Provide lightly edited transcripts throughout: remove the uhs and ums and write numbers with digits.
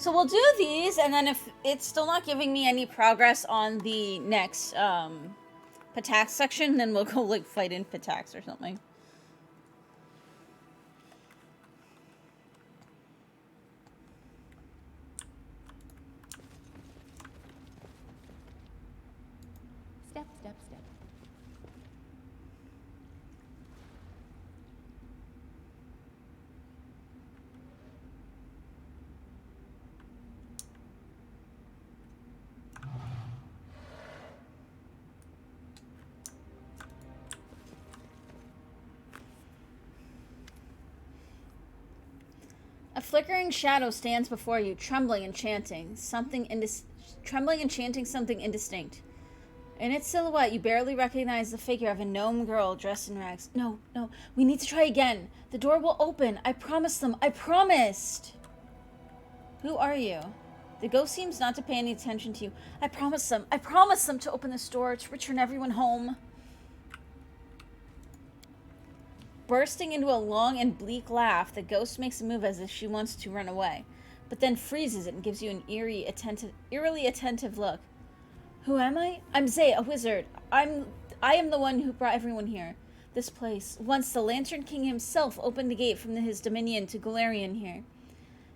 So we'll do these, and then if it's still not giving me any progress on the next Patax section, then we'll go like fight in Patax or something. Step, step, step. A flickering shadow stands before you, trembling and chanting something indistinct. In its silhouette, you barely recognize the figure of a gnome girl dressed in rags. No, we need to try again. The door will open. I promised them. I promised. Who are you? The ghost seems not to pay any attention to you. I promised them. I promised them to open this door to return everyone home. Bursting into a long and bleak laugh, the ghost makes a move as if she wants to run away, but then freezes it and gives you an eerily attentive look. Who am I? I'm Zay, a wizard. I am the one who brought everyone here. This place. Once the Lantern King himself opened the gate from his dominion to Galarian here.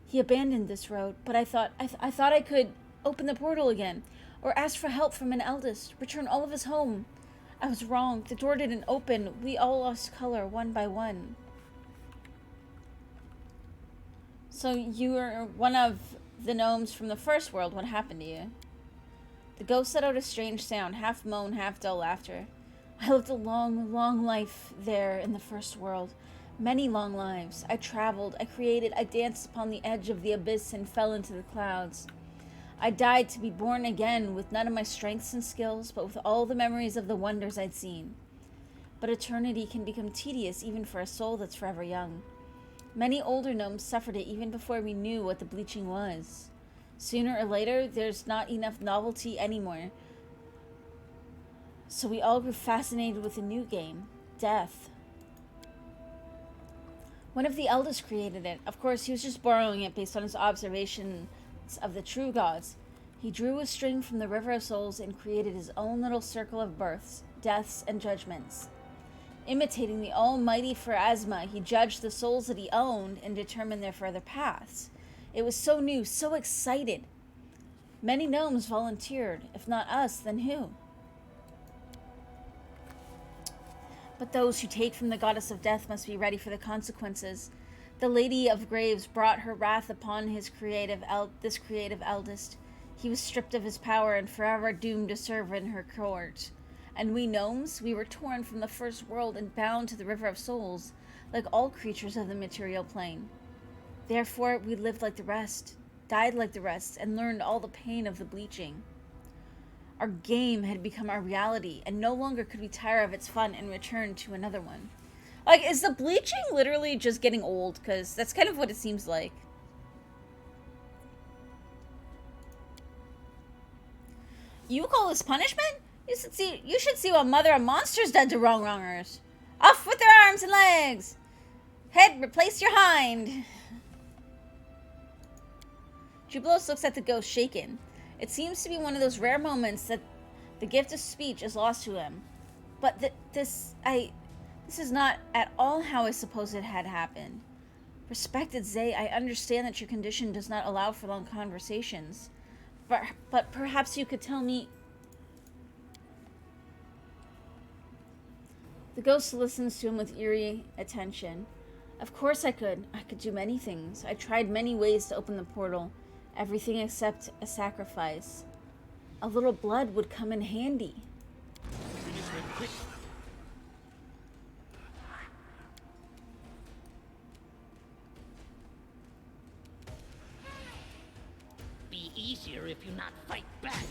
He abandoned this road, but I thought I could open the portal again, or ask for help from an eldest, return all of us home. I was wrong. The door didn't open. We all lost color one by one. So you were one of the gnomes from the first world. What happened to you? The ghost let out a strange sound, half moan, half dull laughter. I lived a long, long life there in the first world. Many long lives. I traveled, I created, I danced upon the edge of the abyss and fell into the clouds. I died to be born again with none of my strengths and skills, but with all the memories of the wonders I'd seen. But eternity can become tedious even for a soul that's forever young. Many older gnomes suffered it even before we knew what the bleaching was. Sooner or later, there's not enough novelty anymore. So we all grew fascinated with a new game, death. One of the eldest created it. Of course, he was just borrowing it based on his observations of the true gods. He drew a string from the River of Souls and created his own little circle of births, deaths, and judgments. Imitating the almighty Pharasma, he judged the souls that he owned and determined their further paths. It was so new, so excited. Many gnomes volunteered. If not us, then who? But those who take from the goddess of death must be ready for the consequences. The Lady of Graves brought her wrath upon this creative eldest. He was stripped of his power and forever doomed to serve in her court. And we gnomes, we were torn from the first world and bound to the River of Souls, like all creatures of the material plane. Therefore, we lived like the rest, died like the rest, and learned all the pain of the bleaching. Our game had become our reality, and no longer could we tire of its fun and return to another one. Like, is the bleaching literally just getting old? Because that's kind of what it seems like. You call this punishment? You should see what Mother of Monsters did to wrongers. Off with their arms and legs! Head, replace your hind! Jubilos looks at the ghost, shaken. It seems to be one of those rare moments that the gift of speech is lost to him. But this is not at all how I suppose it had happened. Respected Zay, I understand that your condition does not allow for long conversations. But perhaps you could tell me... The ghost listens to him with eerie attention. Of course I could. I could do many things. I tried many ways to open the portal. Everything except a sacrifice. A little blood would come in handy. Be easier if you not fight back.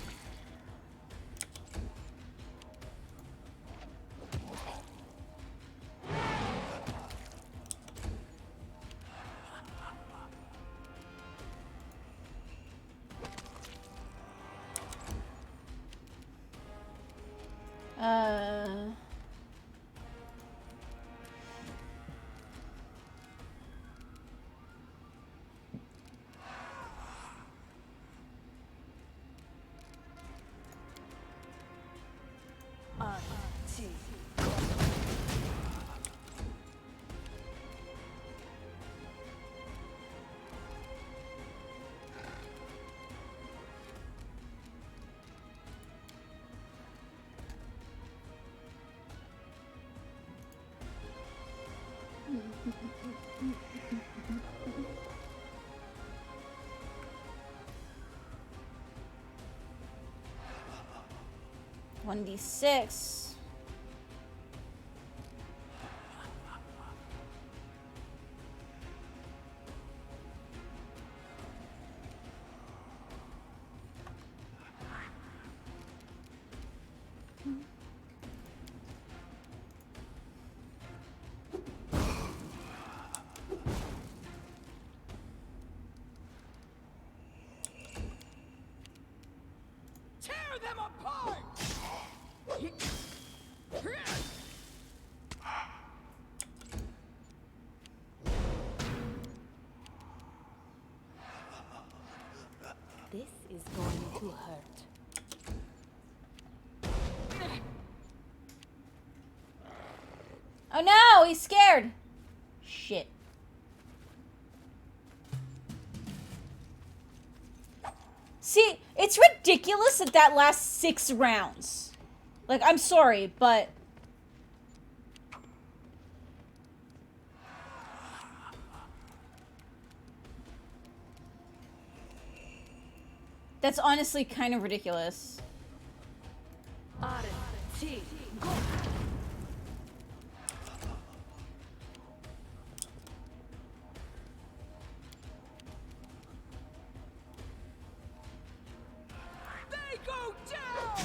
1d6. Tear them apart! This is going to hurt. Oh no, he's scared. Shit. See, it's ridiculous that that lasts 6 rounds. Like, I'm sorry, but... That's honestly kind of ridiculous. They go down!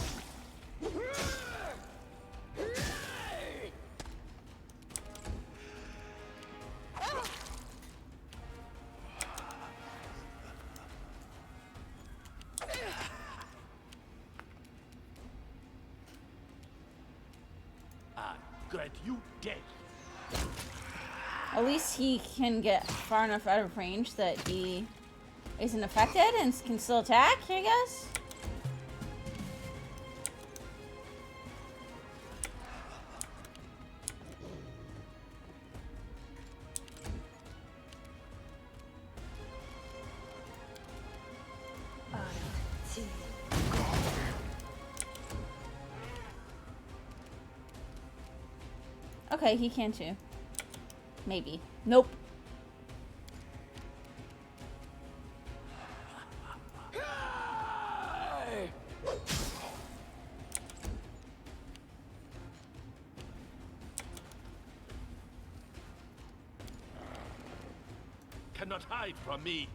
Good, you dead. At least he can get far enough out of range that he isn't affected and can still attack, I guess? Okay, he can too. Maybe. Nope. Cannot hide from me.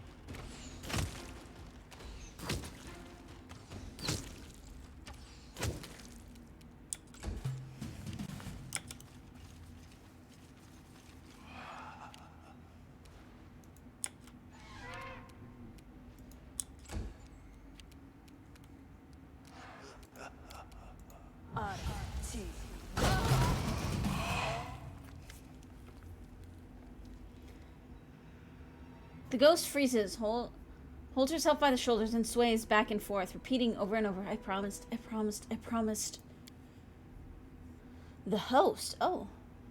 The ghost freezes, holds herself by the shoulders and sways back and forth, repeating over and over, I promised, I promised, I promised. The host? Oh,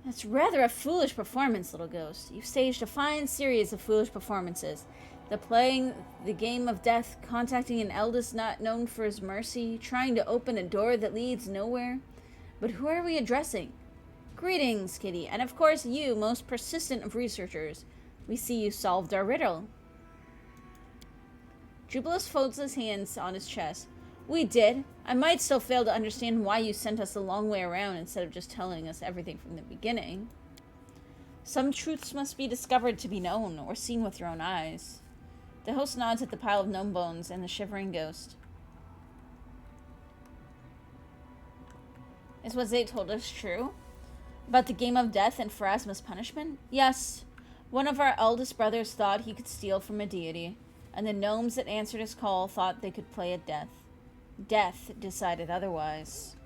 that's rather a foolish performance, little ghost. You've staged a fine series of foolish performances. Playing the game of death, contacting an eldest not known for his mercy, trying to open a door that leads nowhere. But who are we addressing? Greetings, Kitty, and of course you, most persistent of researchers. We see you solved our riddle. Jubilus folds his hands on his chest. We did. I might still fail to understand why you sent us a long way around instead of just telling us everything from the beginning. Some truths must be discovered to be known, or seen with your own eyes. The host nods at the pile of gnome bones and the shivering ghost. Is what Zay told us true? About the game of death and Pharasma's punishment? Yes. One of our eldest brothers thought he could steal from a deity, and the gnomes that answered his call thought they could play at death. Death decided otherwise.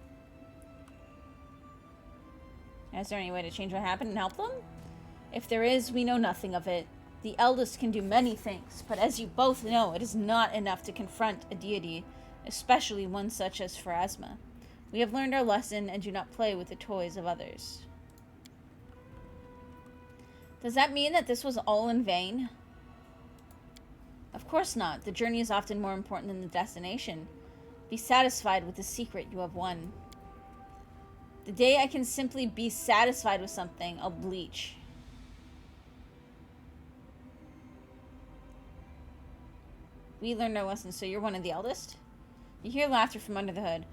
Is there any way to change what happened and help them? If there is, we know nothing of it. The eldest can do many things, but as you both know, it is not enough to confront a deity, especially one such as Pharasma. We have learned our lesson and do not play with the toys of others. Does that mean that this was all in vain? Of course not. The journey is often more important than the destination. Be satisfied with the secret you have won. The day I can simply be satisfied with something, I'll bleach. We learned our lesson, so you're one of the eldest? You hear laughter from under the hood.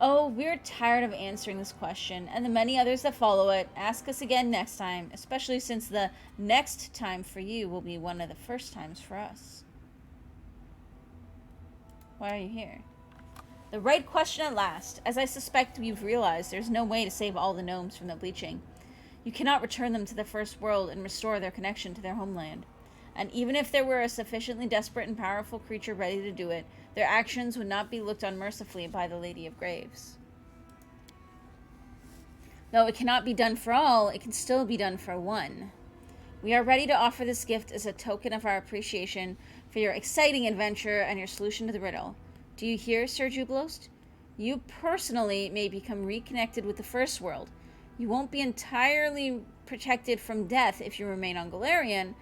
Oh, we're tired of answering this question, and the many others that follow it. Ask us again next time, especially since the next time for you will be one of the first times for us. Why are you here? The right question at last. As I suspect you've realized, there's no way to save all the gnomes from the bleaching. You cannot return them to the first world and restore their connection to their homeland. And even if there were a sufficiently desperate and powerful creature ready to do it, their actions would not be looked on mercifully by the Lady of Graves. Though it cannot be done for all, it can still be done for one. We are ready to offer this gift as a token of our appreciation for your exciting adventure and your solution to the riddle. Do you hear, Sir Jubilost? You personally may become reconnected with the First World. You won't be entirely protected from death if you remain on Galarian,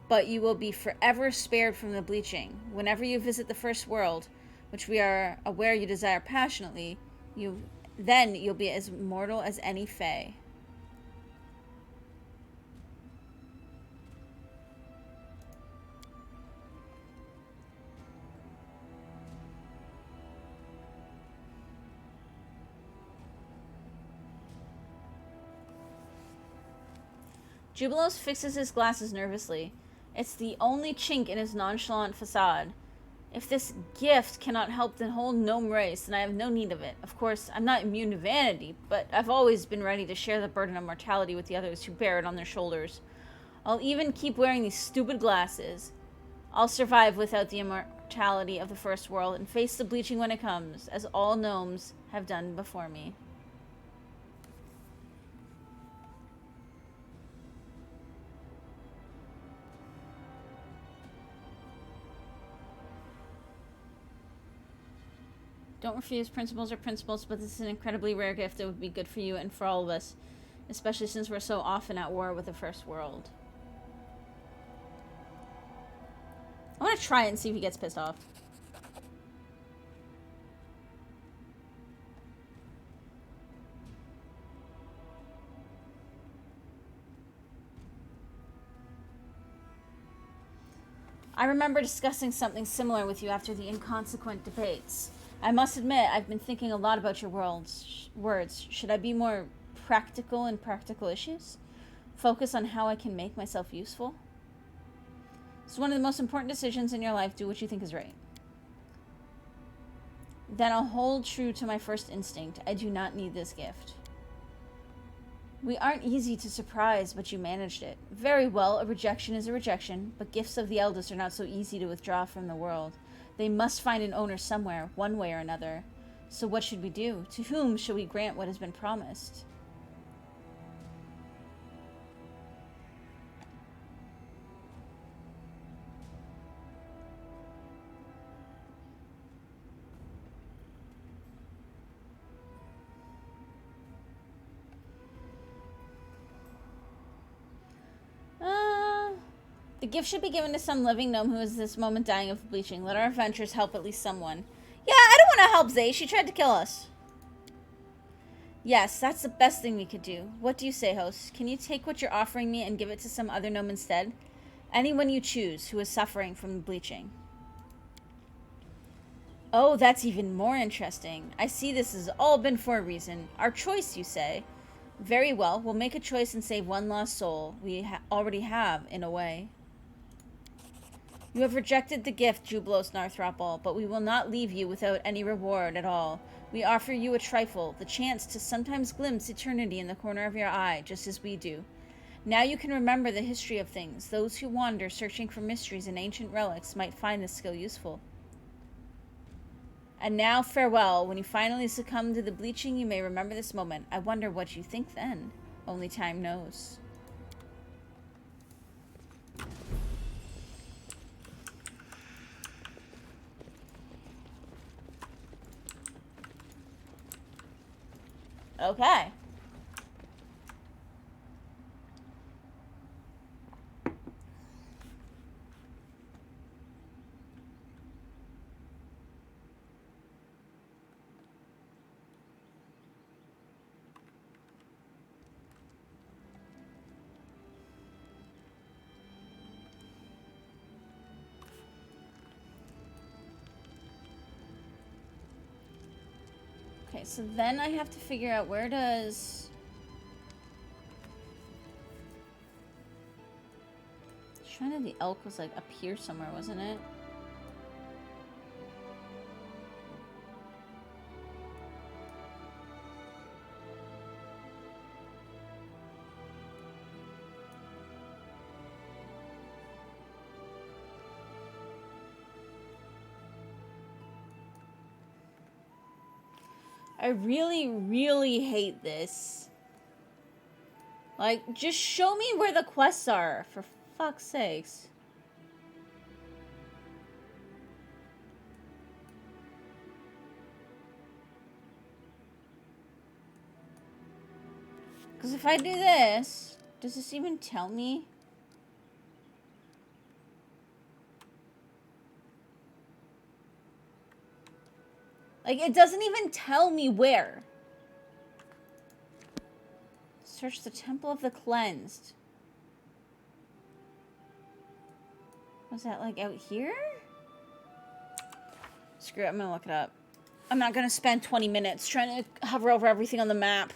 but you will be forever spared from the bleaching. Whenever you visit the First World, which we are aware you desire passionately, then you'll be as mortal as any fae. Jubilos fixes his glasses nervously. It's the only chink in his nonchalant facade. If this gift cannot help the whole gnome race, then I have no need of it. Of course, I'm not immune to vanity, but I've always been ready to share the burden of mortality with the others who bear it on their shoulders. I'll even keep wearing these stupid glasses. I'll survive without the immortality of the First World and face the bleaching when it comes, as all gnomes have done before me. Don't refuse. Principles are principles, but this is an incredibly rare gift that would be good for you and for all of us, especially since we're so often at war with the First World. I want to try it and see if he gets pissed off. I remember discussing something similar with you after the inconsequent debates. I must admit, I've been thinking a lot about your words. Should I be more practical in practical issues? Focus on how I can make myself useful? It's one of the most important decisions in your life. Do what you think is right. Then I'll hold true to my first instinct. I do not need this gift. We aren't easy to surprise, but you managed it. Very well, a rejection is a rejection, but gifts of the eldest are not so easy to withdraw from the world. They must find an owner somewhere, one way or another. So what should we do? To whom shall we grant what has been promised? The gift should be given to some living gnome who is this moment dying of bleaching. Let our adventures help at least someone. Yeah, I don't want to help Zay. She tried to kill us. Yes, that's the best thing we could do. What do you say, host? Can you take what you're offering me and give it to some other gnome instead? Anyone you choose who is suffering from bleaching. Oh, that's even more interesting. I see this has all been for a reason. Our choice, you say? Very well, we'll make a choice and save one lost soul. We already have, in a way. You have rejected the gift, Jubilos Narthropple, but we will not leave you without any reward at all. We offer you a trifle, the chance to sometimes glimpse eternity in the corner of your eye, just as we do. Now you can remember the history of things. Those who wander searching for mysteries and ancient relics might find this skill useful. And now, farewell. When you finally succumb to the bleaching, you may remember this moment. I wonder what you think then. Only time knows. Okay. Okay, so then I have to figure out where does... Shrine of the Elk was like up here somewhere, wasn't it? I really, really hate this. Like, just show me where the quests are, for fuck's sakes. Because if I do this, does this even tell me? Like, it doesn't even tell me where. Search the Temple of the Cleansed. Was that, like, out here? Screw it, I'm gonna look it up. I'm not gonna spend 20 minutes trying to hover over everything on the map.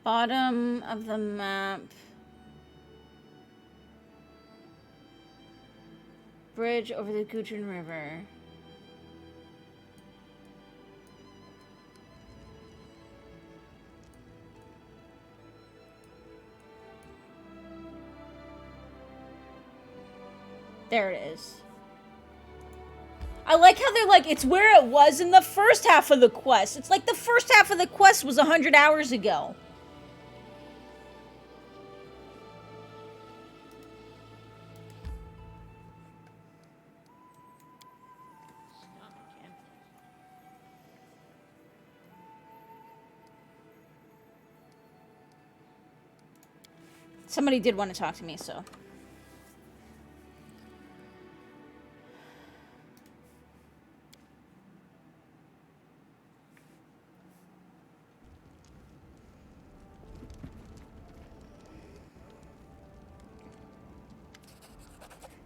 Bottom of the map. Bridge over the Gudrun River. There it is. I like how they're like, it's where it was in the first half of the quest. It's like the first half of the quest was 100 hours ago. Somebody did want to talk to me, so.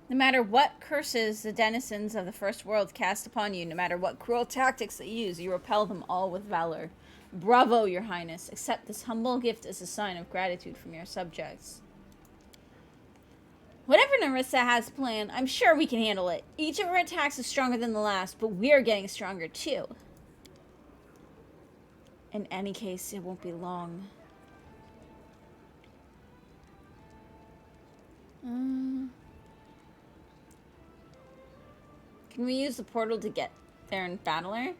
No matter what curses the denizens of the First World cast upon you, no matter what cruel tactics they use, you repel them all with valor. Bravo, your highness. Accept this humble gift as a sign of gratitude from your subjects. Whatever Nerissa has planned, I'm sure we can handle it. Each of her attacks is stronger than the last, but we're getting stronger too. In any case, it won't be long. Can we use the portal to get there and battle her?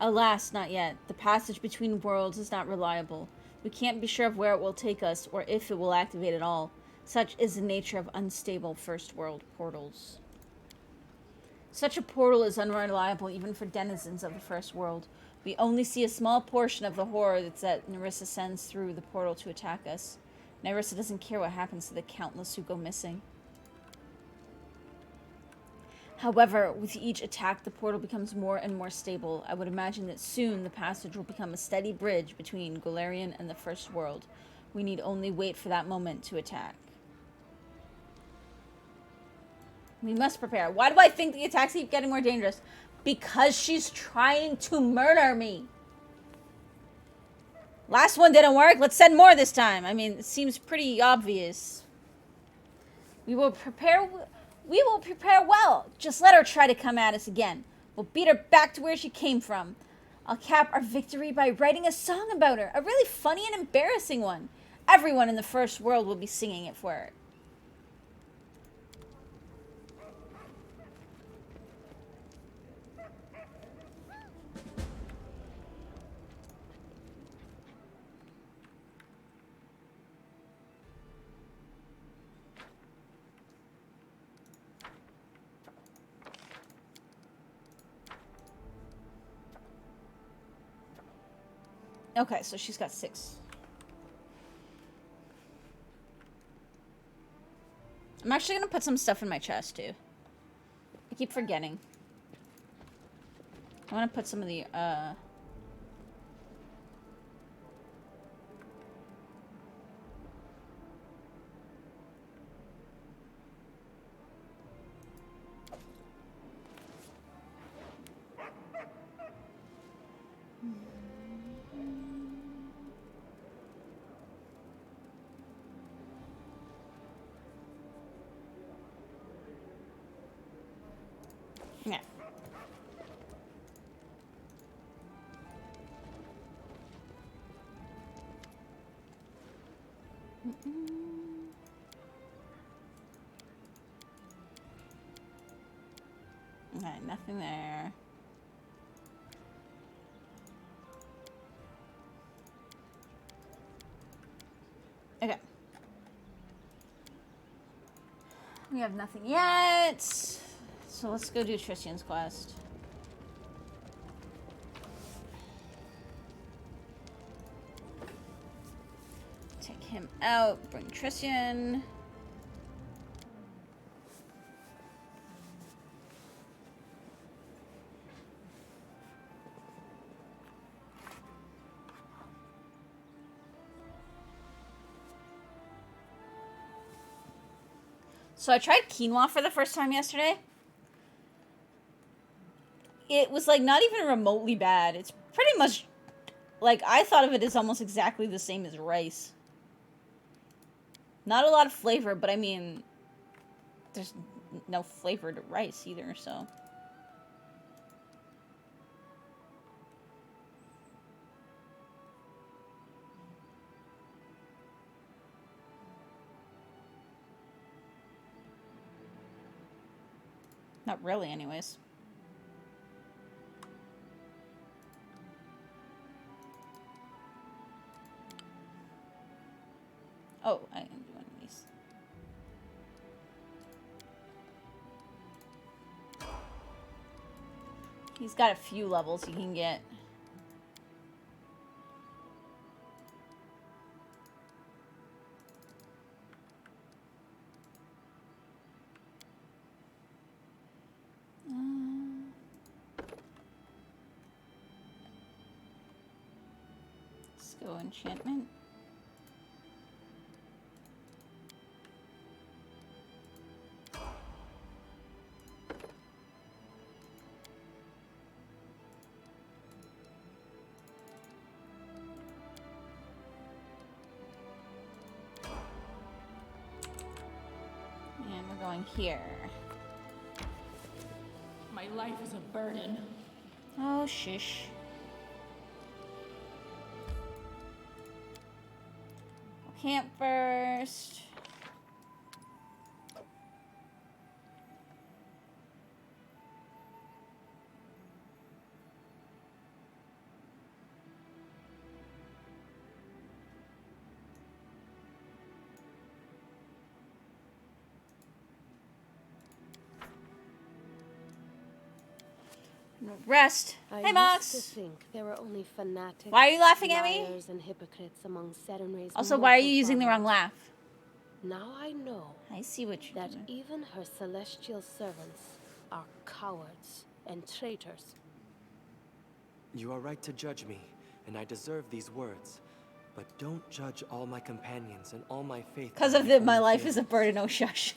Alas, not yet. The passage between worlds is not reliable. We can't be sure of where it will take us, or if it will activate at all. Such is the nature of unstable First World portals. Such a portal is unreliable even for denizens of the First World. We only see a small portion of the horror that Nerissa sends through the portal to attack us. Nerissa doesn't care what happens to the countless who go missing. However, with each attack, the portal becomes more and more stable. I would imagine that soon the passage will become a steady bridge between Golarion and the First World. We need only wait for that moment to attack. We must prepare. Why do I think the attacks keep getting more dangerous? Because she's trying to murder me. Last one didn't work. Let's send more this time. I mean, it seems pretty obvious. We will prepare well. Just let her try to come at us again. We'll beat her back to where she came from. I'll cap our victory by writing a song about her. A really funny and embarrassing one. Everyone in the First World will be singing it for her. Okay, so she's got 6. I'm actually gonna put some stuff in my chest, too. I keep forgetting. I wanna put some of the, yeah. Okay, nothing there. Okay. We have nothing yet. So let's go do Tristian's quest. Take him out, bring Tristian. So I tried quinoa for the first time yesterday. It was like not even remotely bad. It's pretty much like I thought of it as almost exactly the same as rice. Not a lot of flavor, but I mean, there's no flavor to rice either, so. Not really, anyways. Oh, I can do one of these. He's got a few levels you can get. Let's go enchantment. And we're going here. My life is a burden. Oh, shish. Camp first. Rest. Hey, Mox. I used to think there were only fanatics. Why are you laughing at me? Liars and hypocrites among Serenrae's Also, why are you mortal using the wrong followers. laugh? Now I know I see what you're that doing. even her celestial servants are cowards and traitors. You are right to judge me, and I deserve these words. But don't judge all my companions and all my faith. Because of my life is a burden, oh shush.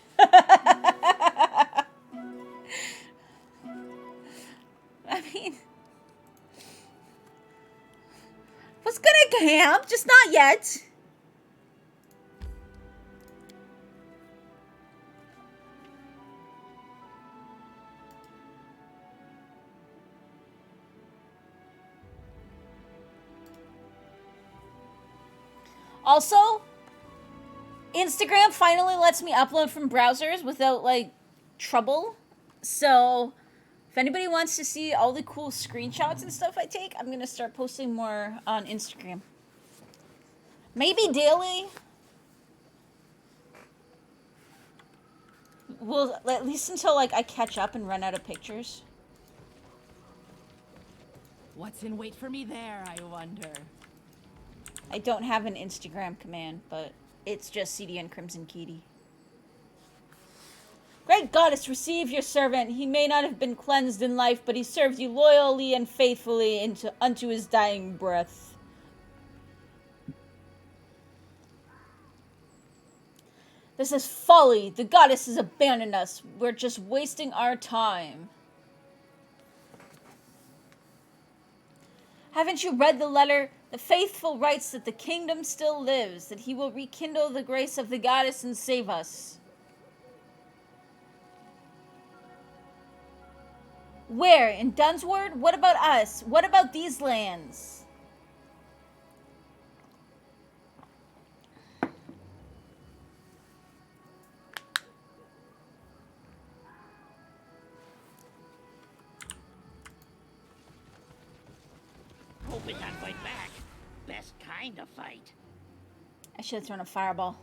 I mean, was gonna camp, just not yet. Also, Instagram finally lets me upload from browsers without, like, trouble. So, if anybody wants to see all the cool screenshots and stuff I take, I'm going to start posting more on Instagram. Maybe daily. Well, at least until, like, I catch up and run out of pictures. What's in wait for me there, I wonder? I don't have an Instagram command, but it's just CDN Crimson Kitty. Great goddess, receive your servant. He may not have been cleansed in life, but he served you loyally and faithfully unto his dying breath. This is folly. The goddess has abandoned us. We're just wasting our time. Haven't you read the letter? The faithful writes that the kingdom still lives, that he will rekindle the grace of the goddess and save us. Where? In Dunsword? What about us? What about these lands? Hoping I'd fight back. Best kind of fight. I should have thrown a fireball.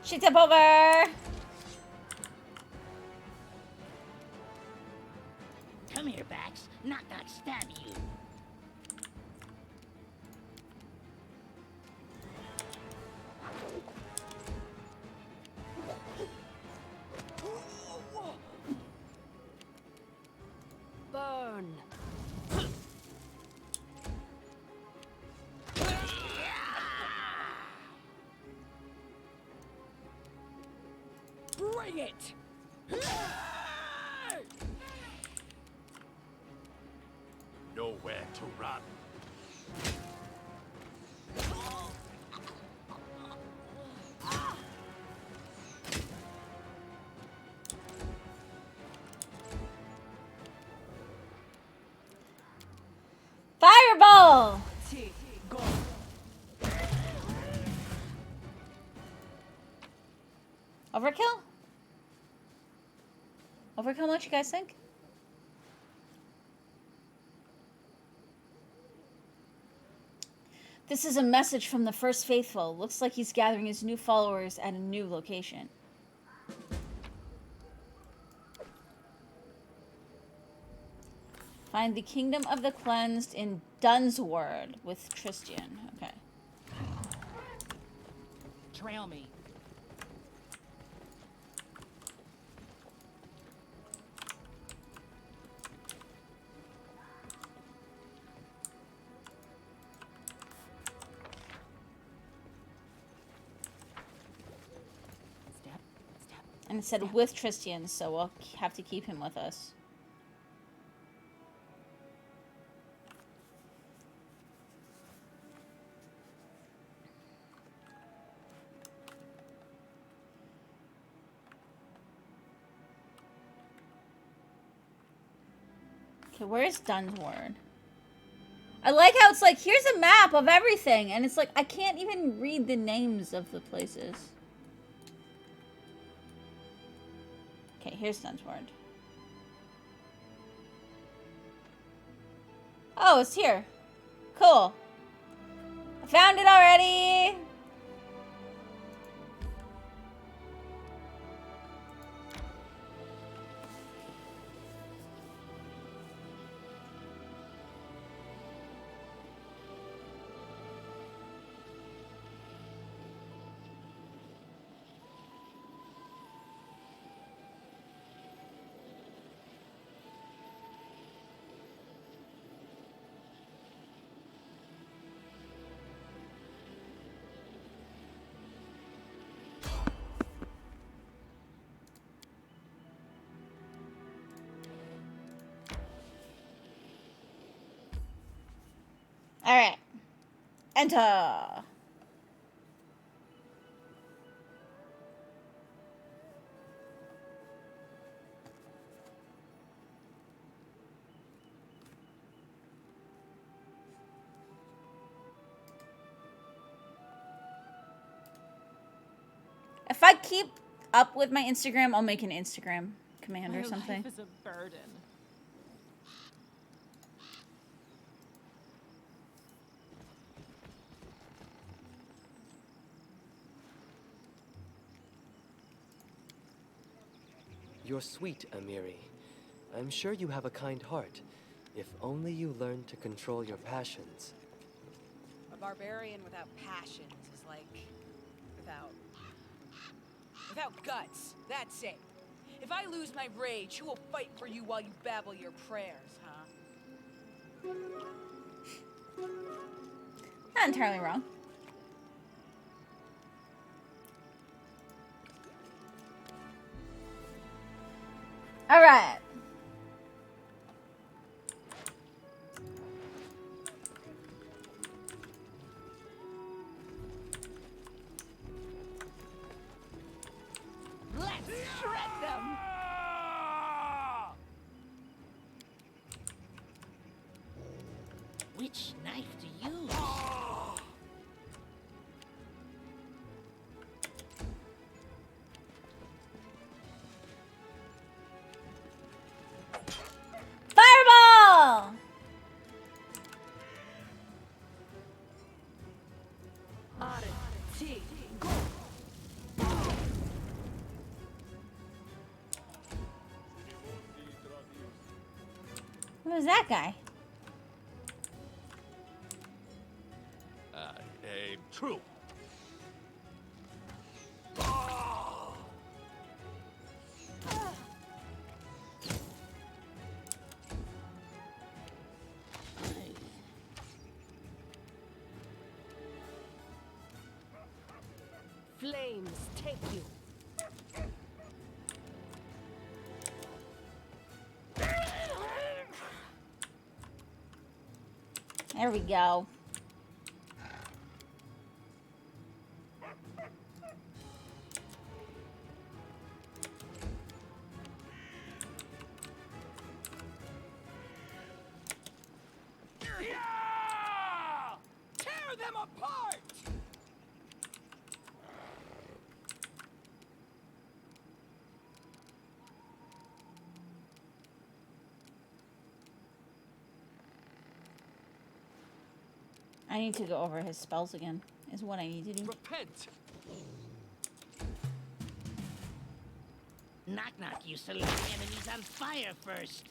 She tip over! Come here, Bax. Not stab you. Burn. Bring it! Nowhere to run. Fireball! Overkill? Overkill, what you guys think? This is a message from the First Faithful. Looks like he's gathering his new followers at a new location. Find the Kingdom of the Cleansed in Dunsword with Tristian. Okay. Trail me. And it said with Tristian, so we'll have to keep him with us. Okay, where's Dunsword? I like how it's like, here's a map of everything, and it's like, I can't even read the names of the places. Okay, here's Dunsword. Oh, it's here. Cool. I found it already! Alright. Enter. If I keep up with my Instagram, I'll make an Instagram command or something. My life is a burden. You're sweet, Amiri. I'm sure you have a kind heart, if only you learn to control your passions. A barbarian without passions is like without guts. That's it. If I lose my rage, who will fight for you while you babble your prayers, huh? Not entirely wrong. All right. Let's shred them! Which knife to use? Fireball! Who was that guy? True. Flames take you. There we go. Tear them apart! I need to go over his spells again, is what I need to do. Repent! Knock knock used to light enemies on fire first.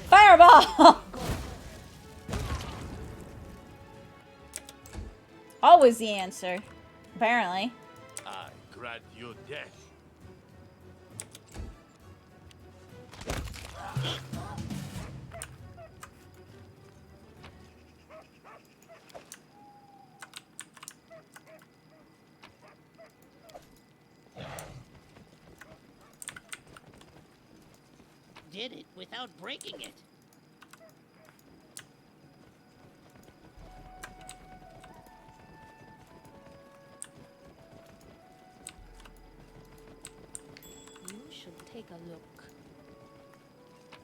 Fireball! Always the answer, apparently. I grant you death. Did it without breaking it. You should take a look.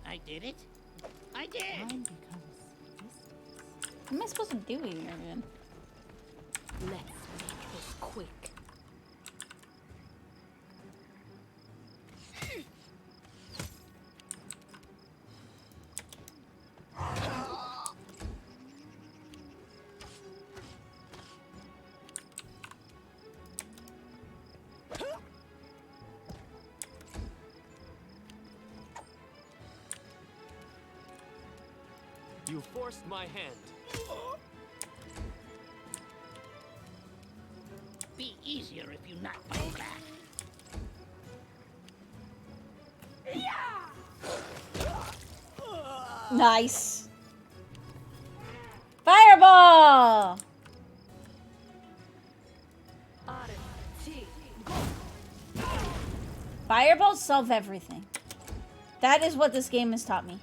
I did it. I did. Time becomes distance. What am I supposed to do here, man? Let's make this quick. You forced my hand. Be easier if you knock my back. Nice. Fireball! Fireballs solve everything. That is what this game has taught me.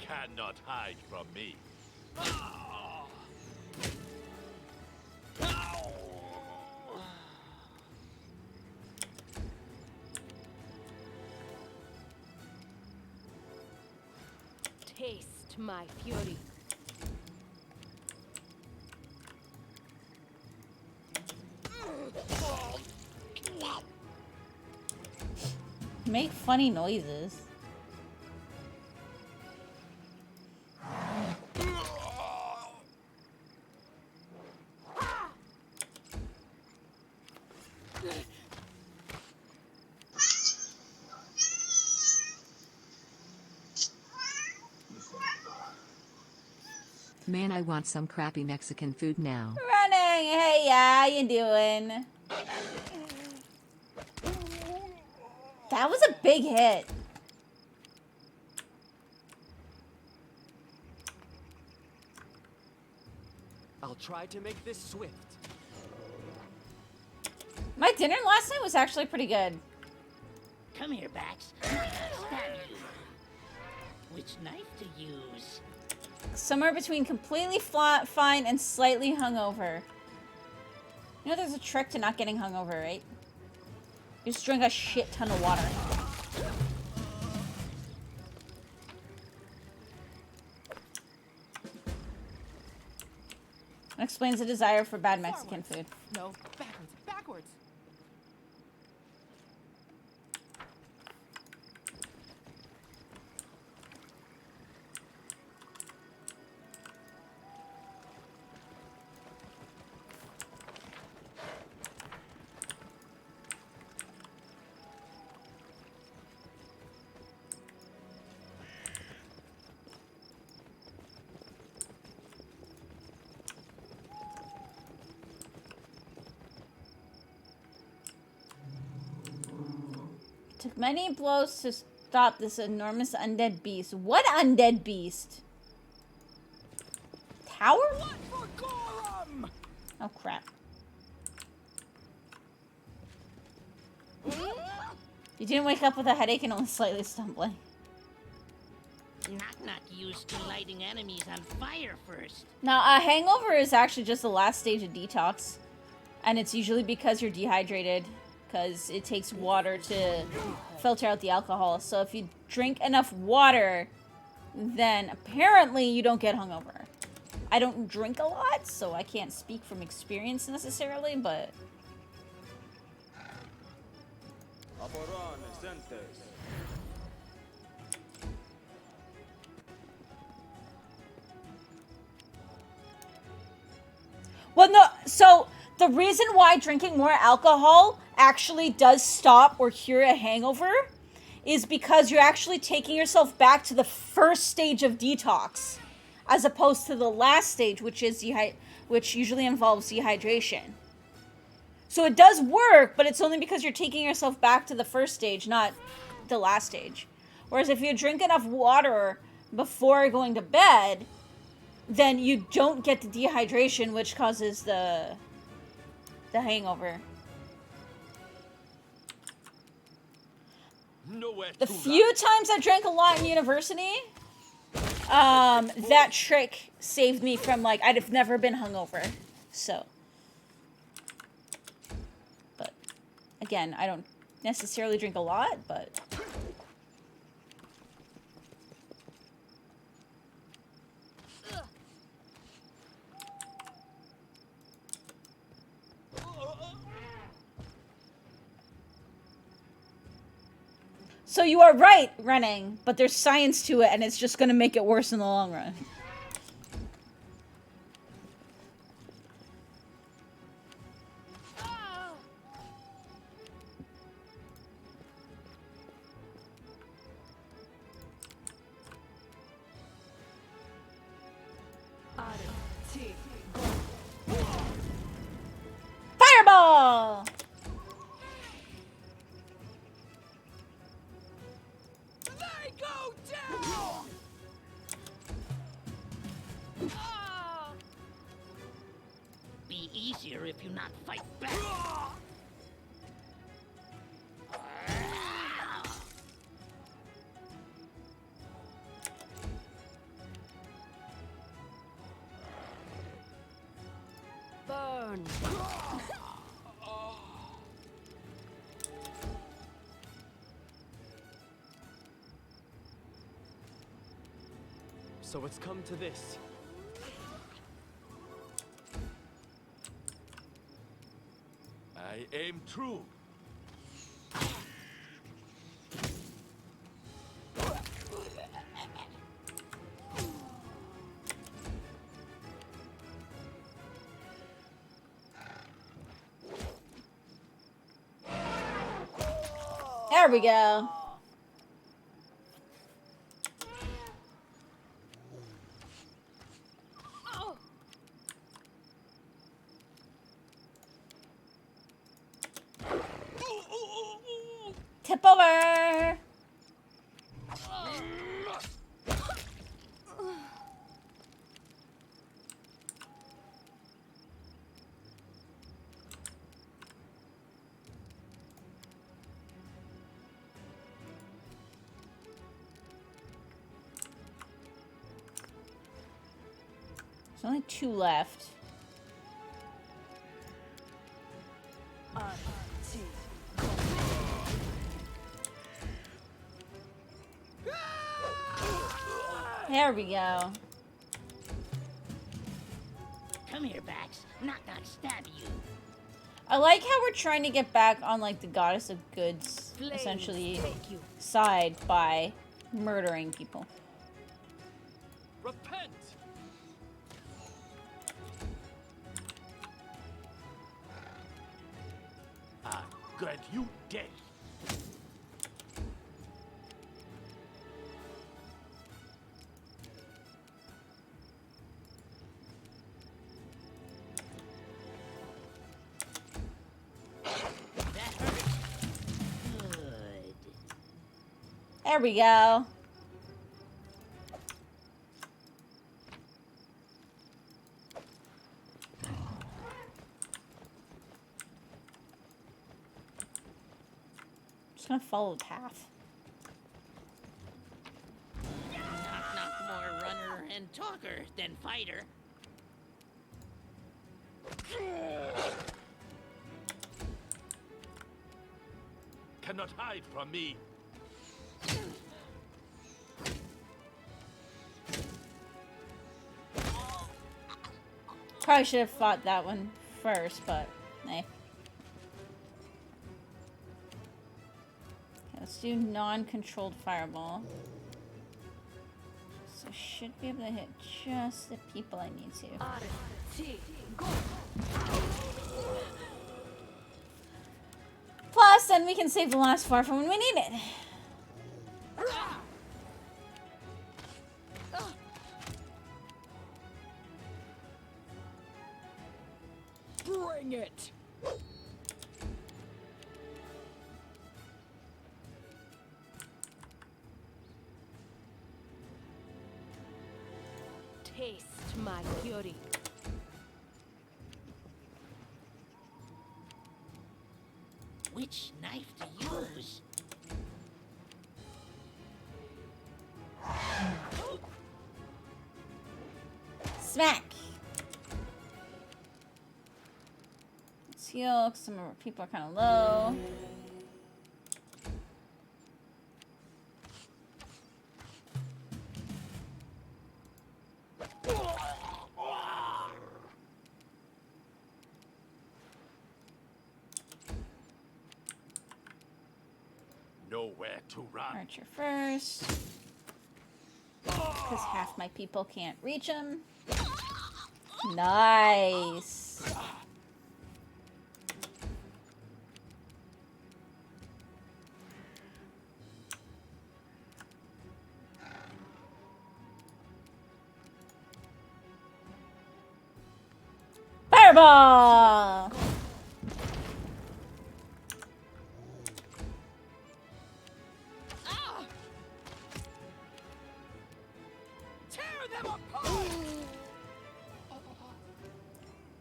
Cannot hide from me. Taste my fury. Make funny noises. Man, I want some crappy Mexican food now. Running! Hey, yeah, how you doing? That was a big hit. I'll try to make this swift. My dinner last night was actually pretty good. Come here, Bax. I'm gonna stab you. Which knife to use? Somewhere between completely fine and slightly hungover. You know there's a trick to not getting hungover, right? You just drink a shit ton of water. That explains the desire for bad Mexican food. No, backwards, backwards. Took many blows to stop this enormous undead beast. What undead beast? Tower? Oh crap. You didn't wake up with a headache and only slightly stumbling. Knock used to lighting enemies on fire first. Now, a hangover is actually just the last stage of detox. And it's usually because you're dehydrated. Because it takes water to filter out the alcohol. So if you drink enough water, then apparently you don't get hungover. I don't drink a lot, so I can't speak from experience necessarily, but... Well, no, so the reason why drinking more alcohol actually does stop or cure a hangover is because you're actually taking yourself back to the first stage of detox, as opposed to the last stage, which is which usually involves dehydration. So it does work, but it's only because you're taking yourself back to the first stage, not the last stage. Whereas if you drink enough water before going to bed, then you don't get the dehydration, which causes the hangover. The few times I drank a lot in university, that trick saved me from, like, I'd have never been hungover. So. But, again, I don't necessarily drink a lot, but... So you are right, running, but there's science to it, and it's just going to make it worse in the long run. Fireball! Be easier if you not fight back. Burn. So it's come to this. I aim true. There we go. Tip over. There's only 2 left. There we go. Come here, Bax. I'm not gonna stab you. I like how we're trying to get back on like the goddess of goods, essentially, side by murdering people. Repent! I grant you death. That hurt. Good. There we go. Just gonna follow the path. Not more runner and talker than fighter. Cannot hide from me. Probably should have fought that one first, but hey. Okay, let's do non-controlled fireball. So should be able to hit just the people I need to. Plus, then we can save the last far for when we need it. Bring it! Taste my fury. Which knife to use? Smack! Let's heal, 'cause some of our people are kind of low. Nowhere to run. Archer first. Because half my people can't reach him. Nice. Fireball!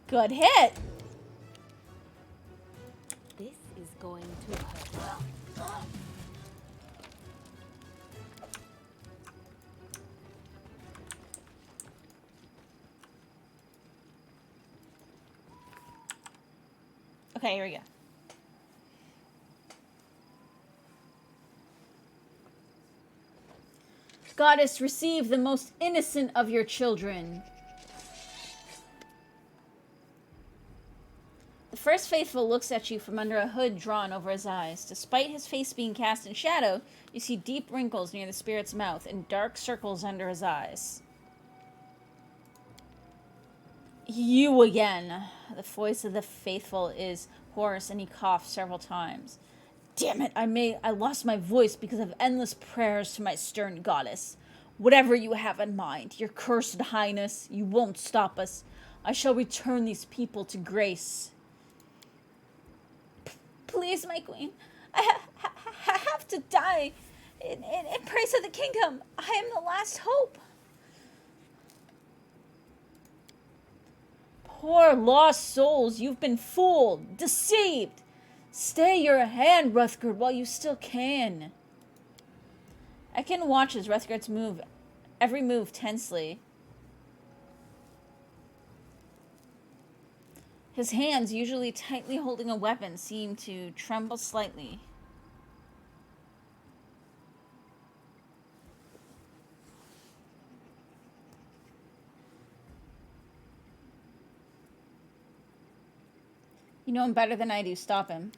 Good hit. This is going to hurt. Okay, here we go. Goddess, receive the most innocent of your children. The first faithful looks at you from under a hood drawn over his eyes. Despite his face being cast in shadow, you see deep wrinkles near the spirit's mouth and dark circles under his eyes. You again. The voice of the faithful is hoarse, and he coughs several times. Damn it, I lost my voice because of endless prayers to my stern goddess. Whatever you have in mind, your cursed highness, you won't stop us. I shall return these people to grace. Please, my queen, I have to die in praise of the kingdom. I am the last hope. Poor lost souls, you've been fooled, deceived. Stay your hand, Ruthgard, while you still can. Ekin watches Ruthgard's every move tensely. His hands, usually tightly holding a weapon, seem to tremble slightly. You know him better than I do. Stop him.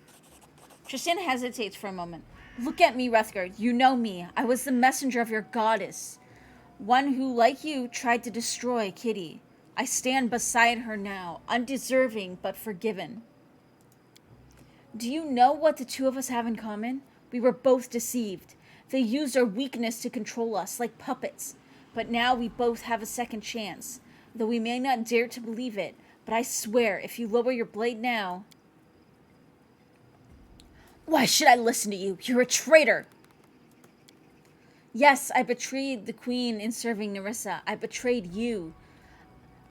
Tristan hesitates for a moment. Look at me, Ruthgard. You know me. I was the messenger of your goddess. One who, like you, tried to destroy Kitty. I stand beside her now, undeserving but forgiven. Do you know what the two of us have in common? We were both deceived. They used our weakness to control us, like puppets. But now we both have a second chance. Though we may not dare to believe it, but I swear, if you lower your blade now... Why should I listen to you? You're a traitor! Yes, I betrayed the queen in serving Nerissa. I betrayed you.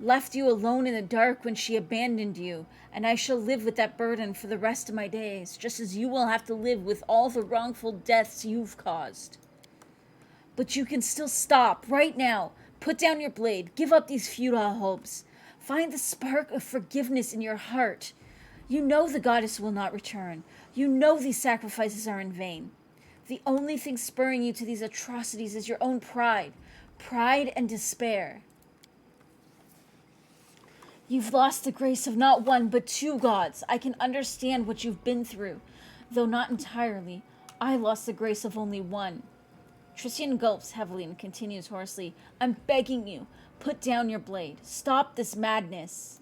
Left you alone in the dark when she abandoned you, and I shall live with that burden for the rest of my days, just as you will have to live with all the wrongful deaths you've caused. But you can still stop, right now. Put down your blade. Give up these futile hopes. Find the spark of forgiveness in your heart. You know the goddess will not return. You know these sacrifices are in vain. The only thing spurring you to these atrocities is your own pride. Pride and despair. You've lost the grace of not one but two gods. I can understand what you've been through, though not entirely. I lost the grace of only one. Tristan gulps heavily and continues hoarsely. I'm begging you. Put down your blade. Stop this madness.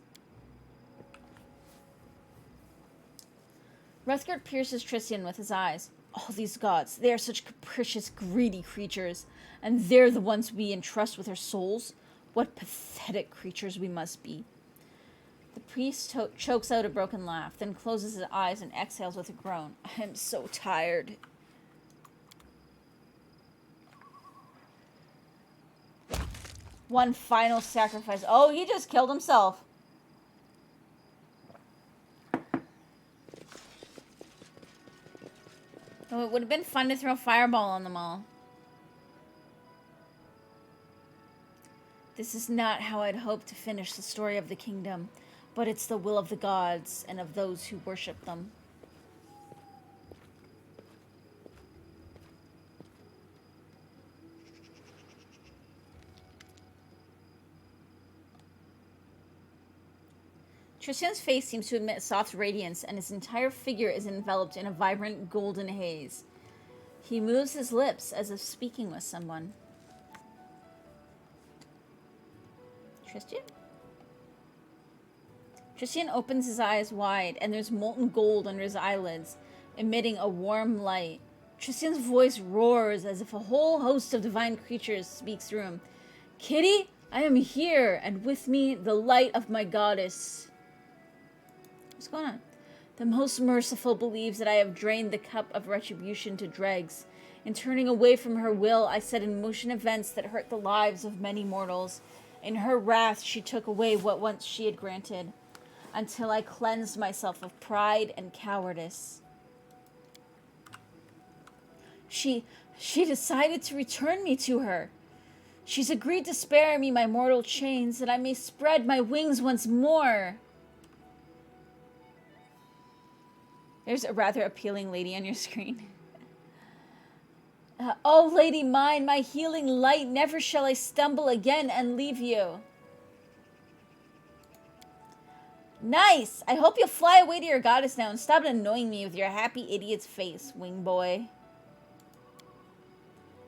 Ruthgard pierces Tristan with his eyes. All these gods, they are such capricious, greedy creatures. And they're the ones we entrust with our souls? What pathetic creatures we must be. The priest chokes out a broken laugh, then closes his eyes and exhales with a groan. I am so tired. One final sacrifice. Oh, he just killed himself. Oh, it would have been fun to throw a fireball on them all. This is not how I'd hoped to finish the story of the kingdom, but it's the will of the gods and of those who worship them. Tristan's face seems to emit soft radiance, and his entire figure is enveloped in a vibrant golden haze. He moves his lips as if speaking with someone. Tristan? Tristan opens his eyes wide, and there's molten gold under his eyelids, emitting a warm light. Tristan's voice roars as if a whole host of divine creatures speaks through him. Kitty, I am here, and with me the light of my goddess. What's going on? The most merciful believes that I have drained the cup of retribution to dregs. In turning away from her will, I set in motion events that hurt the lives of many mortals. In her wrath, she took away what once she had granted, until I cleansed myself of pride and cowardice. She decided to return me to her. She's agreed to spare me my mortal chains, that I may spread my wings once more. There's a rather appealing lady on your screen. Oh, lady mine, my healing light, never shall I stumble again and leave you. Nice! I hope you'll fly away to your goddess now and stop annoying me with your happy idiot's face, wing boy.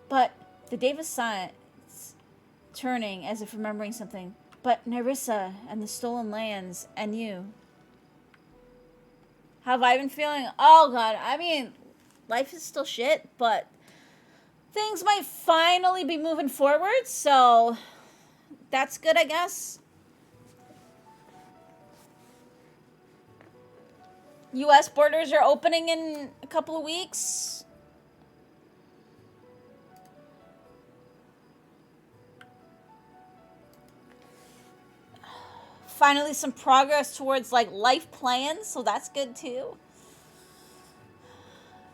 But the Davis signs, turning as if remembering something. But Nerissa and the stolen lands and you. How have I been feeling? Oh god, I mean, life is still shit, but things might finally be moving forward, so that's good, I guess. US borders are opening in a couple of weeks. Finally some progress towards like life plans, so that's good too.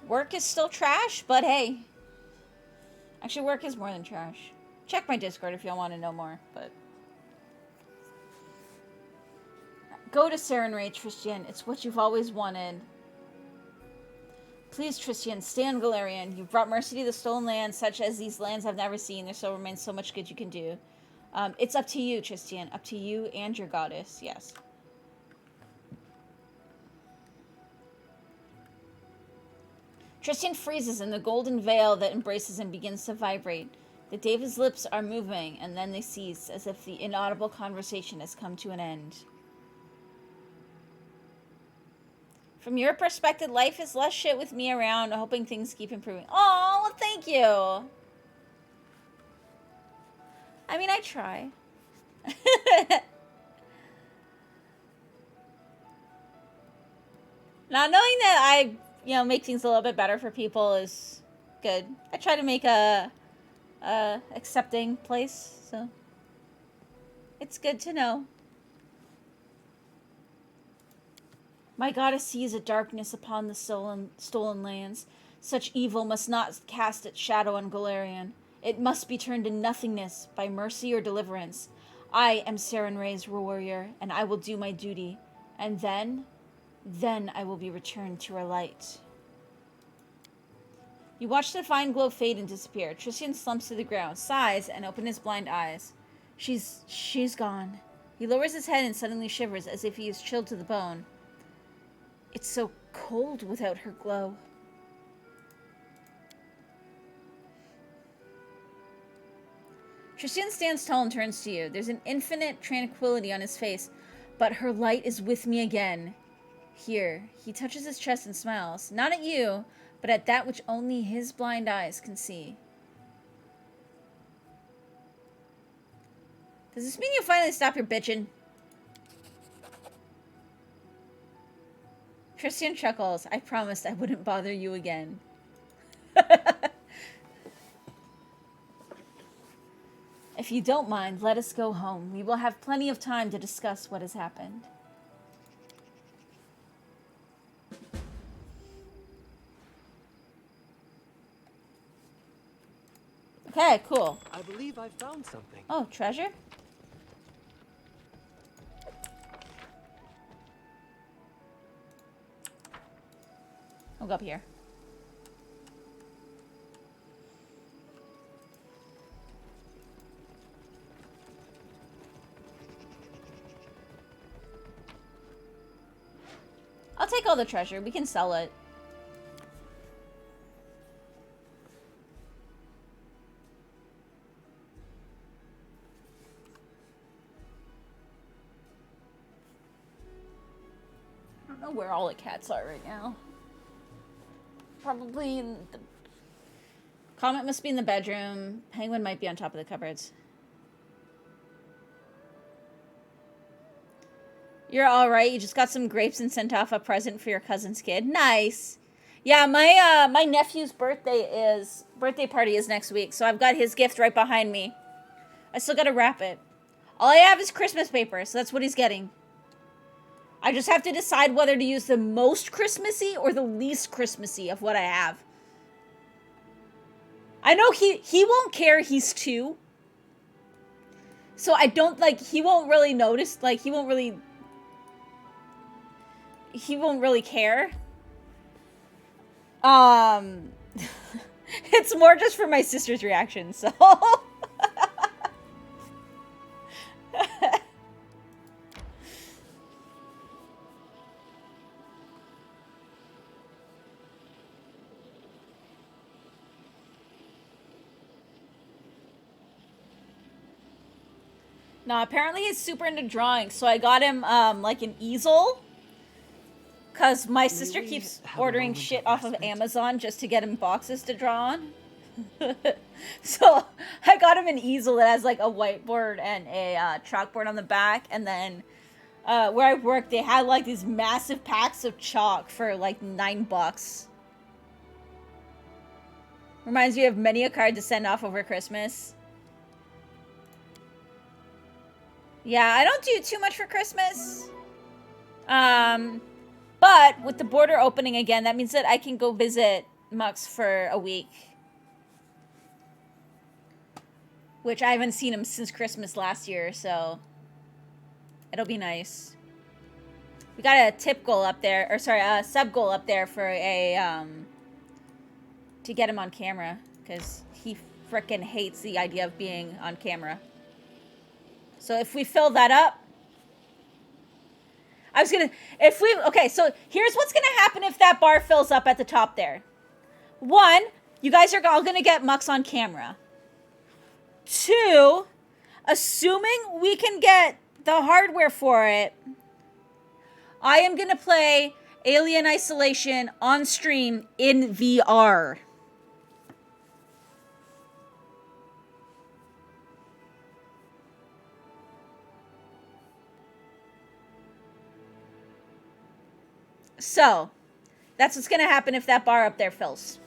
Work is still trash, but hey. Actually, work is more than trash. Check my Discord if y'all want to know more, but go to Serenray, Tristian. It's what you've always wanted. Please, Tristian, stay on Galarian. You've brought mercy to the stolen lands, such as these lands I've never seen. There still remains so much good you can do. It's up to you, Tristian. Up to you and your goddess, yes. Tristian freezes and the golden veil that embraces him begins to vibrate. The David's lips are moving, and then they cease, as if the inaudible conversation has come to an end. From your perspective, life is less shit with me around, hoping things keep improving. Oh, well, thank you. I mean, I try. Now, knowing that I, make things a little bit better for people is good. I try to make a accepting place, so it's good to know. My goddess sees a darkness upon the stolen lands. Such evil must not cast its shadow on Galarian. It must be turned to nothingness by mercy or deliverance. I am Serenray's warrior, and I will do my duty. And then I will be returned to her light. You watch the fine glow fade and disappear. Tristian slumps to the ground, sighs, and opens his blind eyes. She's gone. He lowers his head and suddenly shivers as if he is chilled to the bone. It's so cold without her glow. Tristian stands tall and turns to you. There's an infinite tranquility on his face, but her light is with me again. Here, he touches his chest and smiles, not at you, but at that which only his blind eyes can see. Does this mean you finally stop your bitching? Tristian chuckles. I promised I wouldn't bother you again. If you don't mind, let us go home. We will have plenty of time to discuss what has happened. Okay, cool. I believe I found something. Oh, treasure? I'll go up here. I'll take all the treasure. We can sell it. I don't know where all the cats are right now. Probably in the... Comet must be in the bedroom. Penguin might be on top of the cupboards. You're alright. You just got some grapes and sent off a present for your cousin's kid. Nice. Yeah, my nephew's birthday party is next week, so I've got his gift right behind me. I still gotta wrap it. All I have is Christmas paper, so that's what he's getting. I just have to decide whether to use the most Christmassy or the least Christmassy of what I have. I know he won't care, he's 2. So I don't, he won't really notice, he won't really care. It's more just for my sister's reaction, so. No, apparently he's super into drawing, so I got him, like, an easel. Because my sister we keeps have a ordering moment shit of off of respite? Amazon just to get him boxes to draw on. So I got him an easel that has, like, a whiteboard and a chalkboard on the back. And then where I work, they had, like, these massive packs of chalk for, like, $9. Reminds me of many a card to send off over Christmas. Yeah, I don't do too much for Christmas. But with the border opening again, that means that I can go visit Mux for a week. Which I haven't seen him since Christmas last year, so it'll be nice. We got a tip goal up there, or sorry, a sub goal up there for a, to get him on camera, because he frickin' hates the idea of being on camera. So if we fill that up, okay, so here's what's gonna happen if that bar fills up at the top there. One, you guys are all gonna get Mux on camera. Two, assuming we can get the hardware for it, I am gonna play Alien Isolation on stream in VR. So, that's what's gonna happen if that bar up there fills.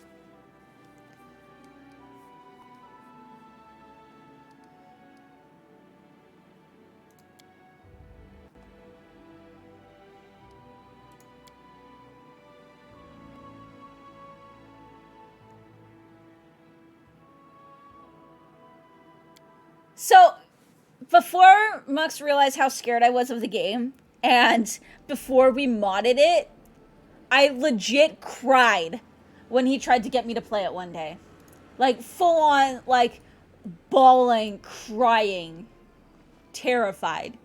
So, before Mux realized how scared I was of the game, and before we modded it, I legit cried when he tried to get me to play it one day. Like, full on, like, bawling, crying, terrified.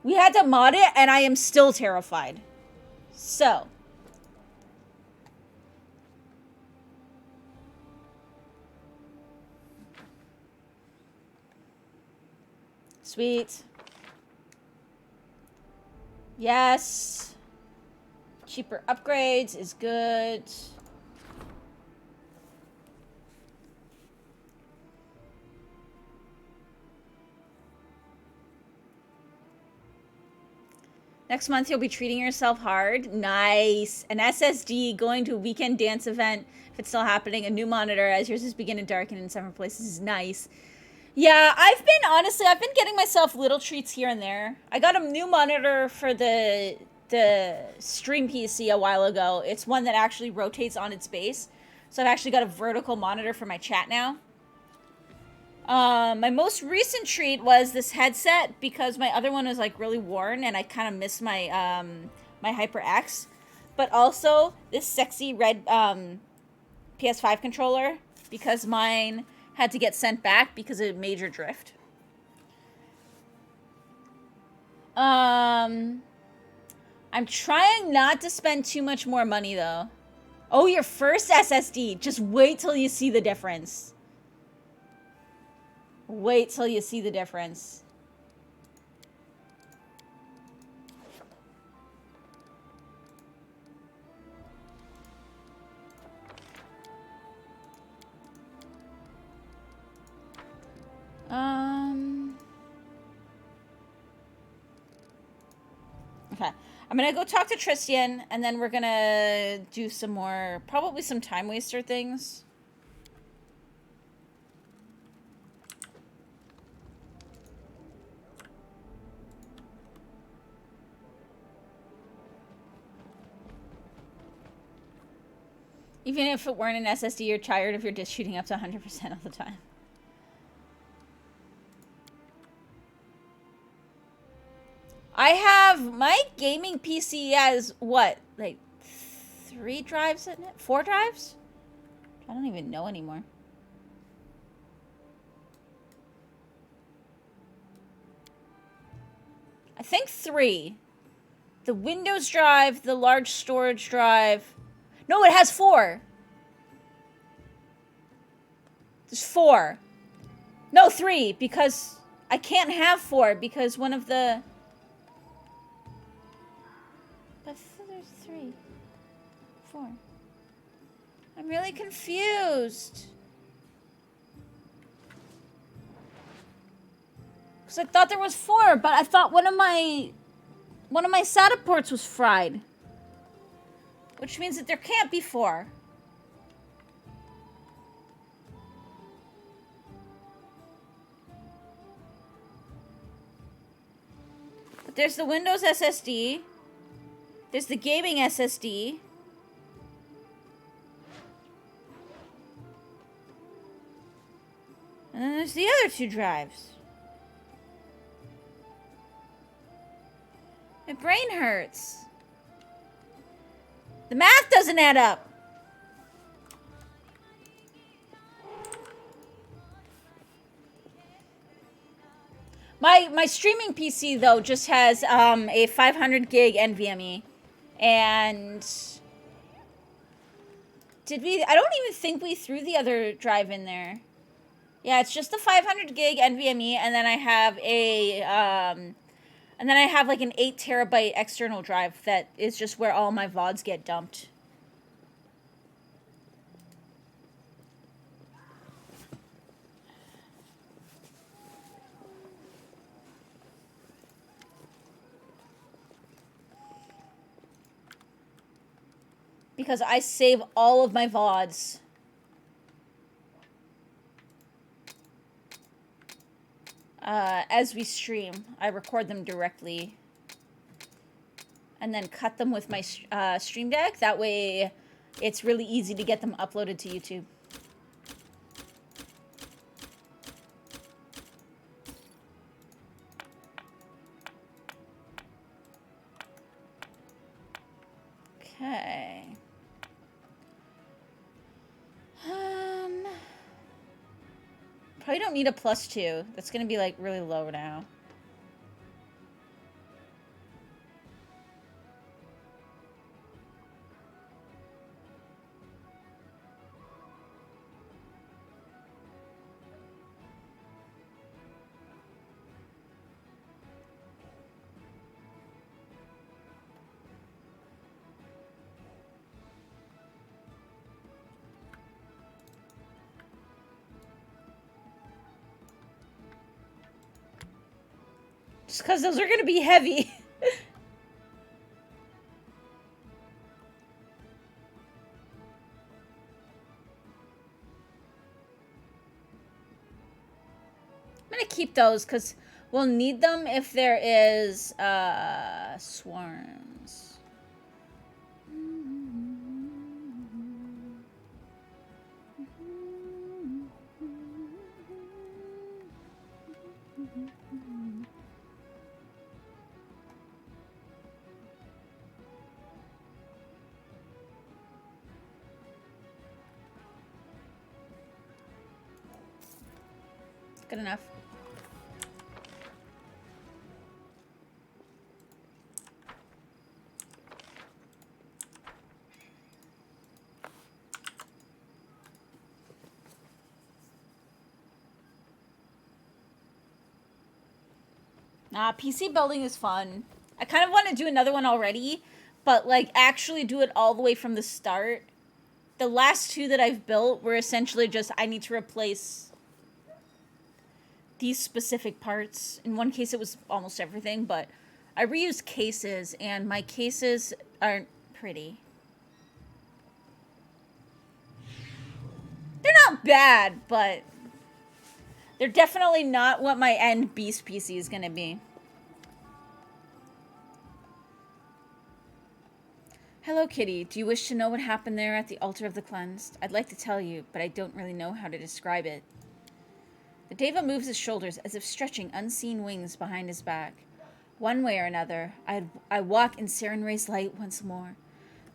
We had to mod it, and I am still terrified. So. Sweet. Yes. Cheaper upgrades is good. Next month, you'll be treating yourself hard. Nice. An SSD, going to a weekend dance event, if it's still happening. A new monitor, as yours is beginning to darken in several places, is nice. Yeah, I've been getting myself little treats here and there. I got a new monitor for the stream PC a while ago. It's one that actually rotates on its base. So I've actually got a vertical monitor for my chat now. My most recent treat was this headset, because my other one was like really worn and I kind of miss my my HyperX. But also this sexy red PS5 controller, because mine had to get sent back because of major drift. I'm trying not to spend too much more money though. Oh, your first SSD. Just wait till you see the difference. Wait till you see the difference. Okay. I'm gonna go talk to Tristan, and then we're gonna do some more, probably some time waster things. Even if it weren't an SSD, you're tired of your disk shooting up to 100% all the time. I have my gaming PC has what, like 3 drives in it? 4 drives? I don't even know anymore. I think 3. The Windows drive, the large storage drive. No, it has 4. There's 4. No, 3, because I can't have 4 because one of the... But there's 3. 4. I'm really confused. Because I thought there was 4, but I thought one of my SATA ports was fried. Which means that there can't be 4. But there's the Windows SSD. There's the gaming SSD. And then there's the other 2 drives. My brain hurts. The math doesn't add up. My streaming PC though just has a 500 gig NVMe, and did we? I don't even think we threw the other drive in there. Yeah, it's just the 500 gig NVMe, and then I have a like an 8 terabyte external drive that is just where all my VODs get dumped. Because I save all of my VODs. As we stream. I record them directly. And then cut them with my Stream Deck. That way it's really easy to get them uploaded to YouTube. Okay. Probably don't need a +2. That's gonna be like really low now. Just because those are going to be heavy. I'm going to keep those because we'll need them if there is swarms. Good enough. Nah, PC building is fun. I kind of want to do another one already, but like actually do it all the way from the start. The last 2 that I've built were essentially just I need to replace these specific parts. In one case it was almost everything, but I reused cases and my cases aren't pretty. They're not bad, but they're definitely not what my end beast PC is gonna be. Hello, Kitty. Do you wish to know what happened there at the altar of the cleansed? I'd like to tell you, but I don't really know how to describe it. The Deva moves his shoulders as if stretching unseen wings behind his back. One way or another, I walk in Sarenrae's light once more.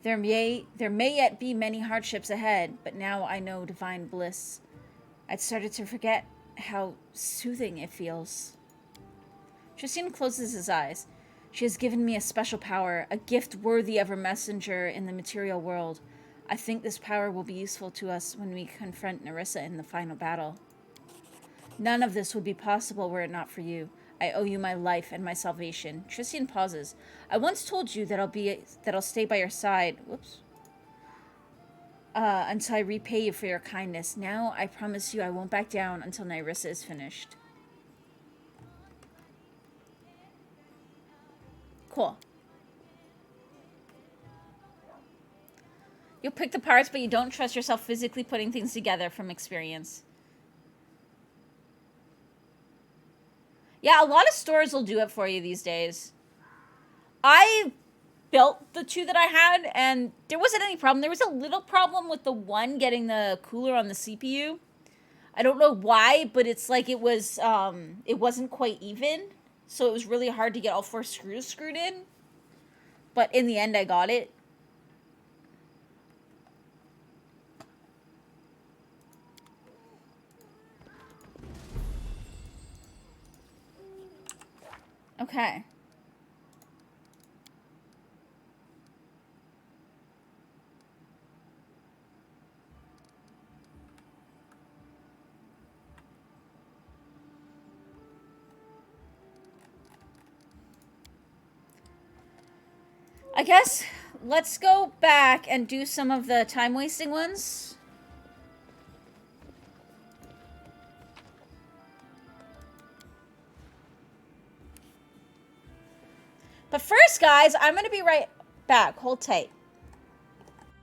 There may yet be many hardships ahead, but now I know divine bliss. I'd started to forget how soothing it feels. Tristan closes his eyes. She has given me a special power, a gift worthy of her messenger in the material world. I think this power will be useful to us when we confront Nerissa in the final battle. None of this would be possible were it not for you. I owe you my life and my salvation. Tristian pauses. I once told you that I'll stay by your side. Whoops. Until I repay you for your kindness. Now I promise you I won't back down until Nyrissa is finished. Cool. You'll pick the parts, but you don't trust yourself physically putting things together from experience. Yeah, a lot of stores will do it for you these days. I built the two that I had, and there wasn't any problem. There was a little problem with the one getting the cooler on the CPU. I don't know why, but it's like it wasn't quite even. So it was really hard to get all 4 screws screwed in. But in the end, I got it. Okay. I guess let's go back and do some of the time-wasting ones. But first, guys, I'm going to be right back. Hold tight.